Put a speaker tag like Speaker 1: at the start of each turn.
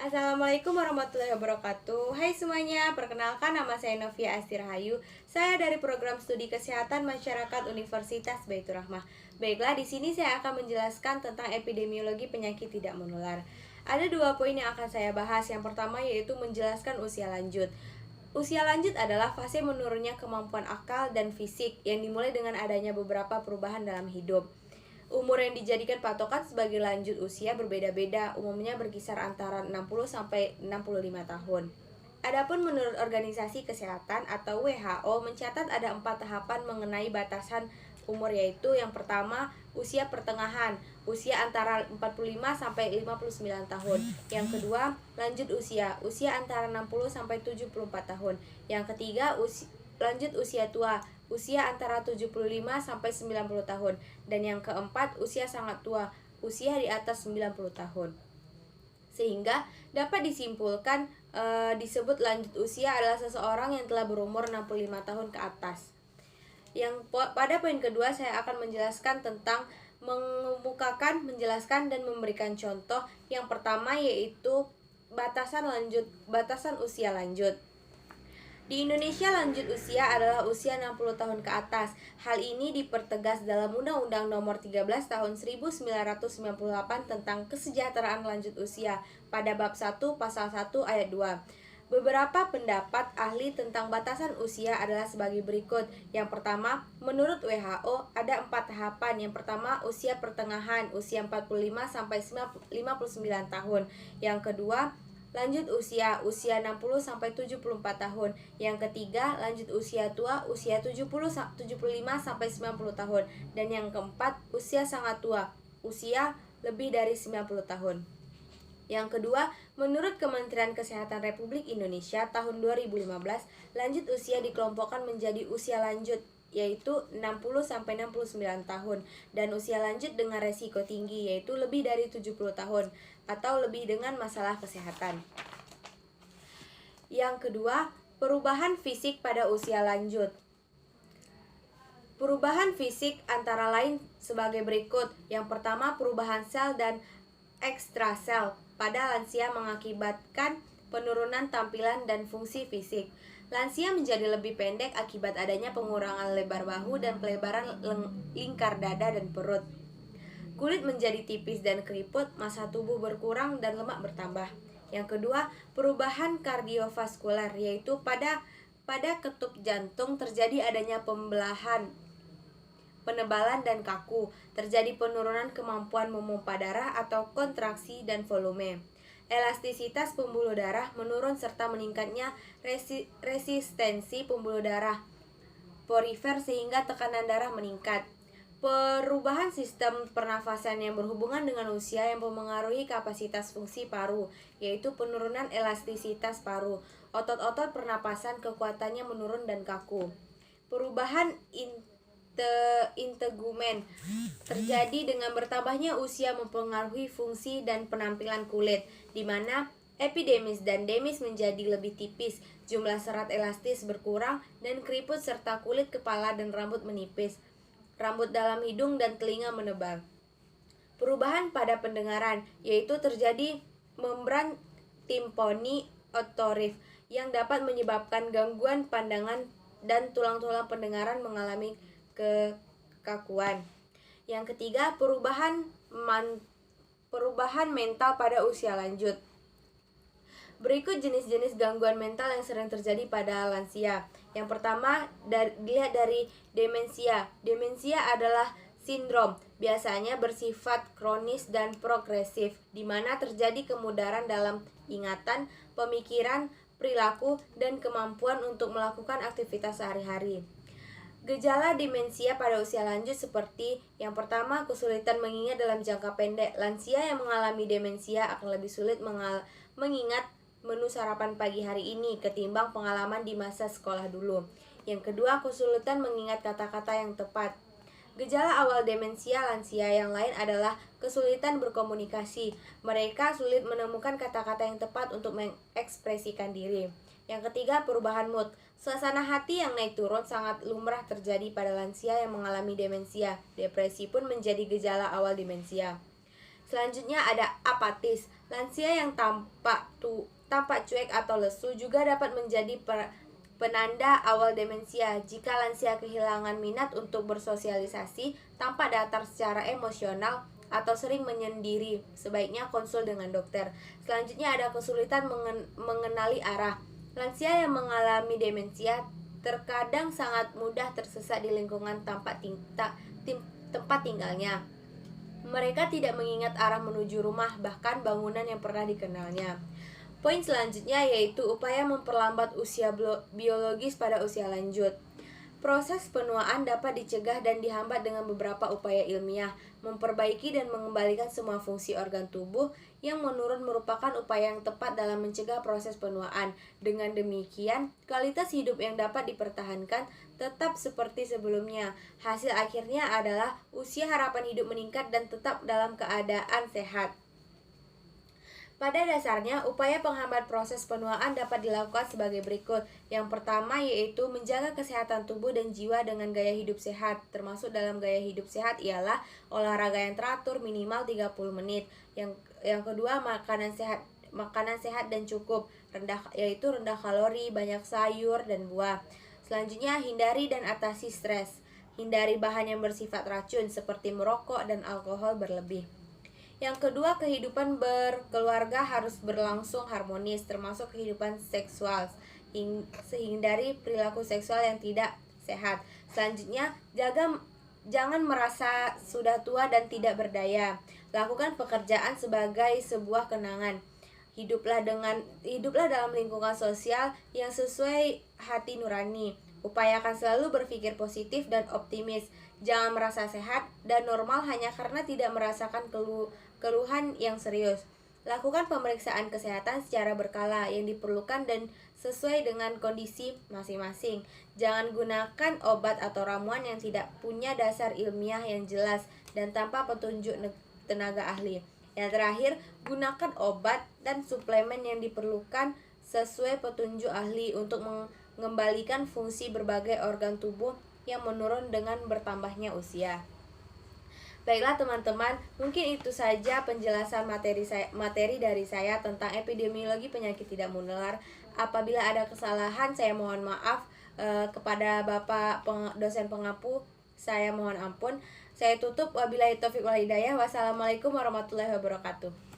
Speaker 1: Assalamualaikum warahmatullahi wabarakatuh. Hai semuanya, perkenalkan nama saya Novia Asti Rahayu. Saya dari program studi kesehatan masyarakat Universitas Baitur Rahmah. Baiklah, di sini saya akan menjelaskan tentang epidemiologi penyakit tidak menular. Ada 2 poin yang akan saya bahas. Yang pertama yaitu menjelaskan usia lanjut. Usia lanjut adalah fase menurunnya kemampuan akal dan fisik yang dimulai dengan adanya beberapa perubahan dalam hidup. Umur yang dijadikan patokan sebagai lanjut usia berbeda-beda, umumnya berkisar antara 60 sampai 65 tahun. Adapun menurut Organisasi Kesehatan atau WHO mencatat ada 4 tahapan mengenai batasan umur, yaitu yang pertama usia pertengahan, usia antara 45 sampai 59 tahun. Yang kedua, lanjut usia, usia antara 60 sampai 74 tahun. Yang ketiga, lanjut usia tua, usia antara 75 sampai 90 tahun. Dan yang keempat, usia sangat tua, usia di atas 90 tahun. Sehingga dapat disimpulkan disebut lanjut usia adalah seseorang yang telah berumur 65 tahun ke atas. Pada poin kedua saya akan menjelaskan tentang mengemukakan, menjelaskan dan memberikan contoh. Yang pertama yaitu batasan usia lanjut. Di Indonesia lanjut usia adalah usia 60 tahun ke atas. Hal ini dipertegas dalam Undang-Undang Nomor 13 Tahun 1998 tentang Kesejahteraan Lanjut Usia pada bab 1 pasal 1 ayat 2. Beberapa pendapat ahli tentang batasan usia adalah sebagai berikut. Yang pertama, menurut WHO ada 4 tahapan. Yang pertama, usia pertengahan, usia 45 sampai 59 tahun. Yang kedua, lanjut usia 60 sampai 74 tahun. Yang ketiga, lanjut usia tua, usia 75 sampai 90 tahun. Dan yang keempat, usia sangat tua, usia lebih dari 90 tahun. Yang kedua, menurut Kementerian Kesehatan Republik Indonesia tahun 2015, lanjut usia dikelompokkan menjadi usia lanjut, yaitu 60 sampai 69 tahun, dan usia lanjut dengan resiko tinggi, yaitu lebih dari 70 tahun atau lebih dengan masalah kesehatan. Yang kedua, perubahan fisik pada usia lanjut. Perubahan fisik antara lain sebagai berikut. Yang pertama, perubahan sel dan ekstrasel pada lansia mengakibatkan penurunan tampilan dan fungsi fisik. Lansia menjadi lebih pendek akibat adanya pengurangan lebar bahu dan pelebaran lingkar dada dan perut. Kulit menjadi tipis dan keriput, massa tubuh berkurang dan lemak bertambah. Yang kedua, perubahan kardiovaskular, yaitu pada ketup jantung terjadi adanya penebalan dan kaku, terjadi penurunan kemampuan memompa darah atau kontraksi dan volume. Elastisitas pembuluh darah menurun serta meningkatnya resistensi pembuluh darah porifer sehingga tekanan darah meningkat. Perubahan sistem pernafasan yang berhubungan dengan usia yang mempengaruhi kapasitas fungsi paru, yaitu penurunan elastisitas paru. Otot-otot pernapasan kekuatannya menurun dan kaku. Perubahan integumen terjadi dengan bertambahnya usia mempengaruhi fungsi dan penampilan kulit, di mana epidermis dan dermis menjadi lebih tipis, jumlah serat elastis berkurang, dan keriput serta kulit kepala dan rambut menipis. Rambut dalam hidung dan telinga menebal. Perubahan pada pendengaran, yaitu terjadi membran timpani otorif yang dapat menyebabkan gangguan pandangan dan tulang-tulang pendengaran mengalami kekakuan. Yang ketiga, perubahan mental pada usia lanjut. Berikut jenis-jenis gangguan mental yang sering terjadi pada lansia. Yang pertama, dilihat dari demensia. Demensia adalah sindrom, biasanya bersifat kronis dan progresif, di mana terjadi kemudaran dalam ingatan, pemikiran, perilaku, dan kemampuan untuk melakukan aktivitas sehari-hari. Gejala demensia pada usia lanjut seperti yang pertama, kesulitan mengingat dalam jangka pendek. Lansia yang mengalami demensia akan lebih sulit mengingat menu sarapan pagi hari ini ketimbang pengalaman di masa sekolah dulu. Yang kedua, kesulitan mengingat kata-kata yang tepat. Gejala awal demensia lansia yang lain adalah kesulitan berkomunikasi. Mereka sulit menemukan kata-kata yang tepat untuk mengekspresikan diri. Yang ketiga, perubahan mood. Suasana hati yang naik turun sangat lumrah terjadi pada lansia yang mengalami demensia. Depresi pun menjadi gejala awal demensia. Selanjutnya ada apatis. Lansia yang tampak cuek atau lesu juga dapat menjadi penanda awal demensia. Jika lansia kehilangan minat untuk bersosialisasi, tampak datar secara emosional, atau sering menyendiri, sebaiknya konsul dengan dokter. Selanjutnya ada kesulitan mengenali arah. Lansia yang mengalami demensia terkadang sangat mudah tersesat di lingkungan tempat tinggalnya. Mereka tidak mengingat arah menuju rumah, bahkan bangunan yang pernah dikenalnya. Poin selanjutnya yaitu upaya memperlambat usia biologis pada usia lanjut. Proses penuaan dapat dicegah dan dihambat dengan beberapa upaya ilmiah, memperbaiki dan mengembalikan semua fungsi organ tubuh yang menurun merupakan upaya yang tepat dalam mencegah proses penuaan. Dengan demikian, kualitas hidup yang dapat dipertahankan tetap seperti sebelumnya. Hasil akhirnya adalah usia harapan hidup meningkat dan tetap dalam keadaan sehat. Pada dasarnya, upaya penghambat proses penuaan dapat dilakukan sebagai berikut. Yang pertama yaitu menjaga kesehatan tubuh dan jiwa dengan gaya hidup sehat. Termasuk dalam gaya hidup sehat ialah olahraga yang teratur minimal 30 menit. Yang kedua, makanan sehat dan cukup, yaitu rendah kalori, banyak sayur dan buah. Selanjutnya, hindari dan atasi stres. Hindari bahan yang bersifat racun seperti merokok dan alkohol berlebih. Yang kedua, kehidupan berkeluarga harus berlangsung harmonis, termasuk kehidupan seksual. Hindari perilaku seksual yang tidak sehat. Selanjutnya, jangan merasa sudah tua dan tidak berdaya. Lakukan pekerjaan sebagai sebuah kenangan. Hiduplah dalam lingkungan sosial yang sesuai hati nurani. Upayakan selalu berpikir positif dan optimis. Jangan merasa sehat dan normal hanya karena tidak merasakan keluhan yang serius. Lakukan pemeriksaan kesehatan secara berkala yang diperlukan dan sesuai dengan kondisi masing-masing. Jangan gunakan obat atau ramuan yang tidak punya dasar ilmiah yang jelas dan tanpa petunjuk tenaga ahli. Yang terakhir, gunakan obat dan suplemen yang diperlukan sesuai petunjuk ahli untuk mengembalikan fungsi berbagai organ tubuh yang menurun dengan bertambahnya usia. Baiklah teman-teman, mungkin itu saja penjelasan materi dari saya tentang epidemiologi penyakit tidak menular. Apabila ada kesalahan, saya mohon maaf. Kepada Bapak dosen pengampu, saya mohon ampun. Saya tutup, wabillahi taufiq wal hidayah. Wassalamualaikum warahmatullahi wabarakatuh.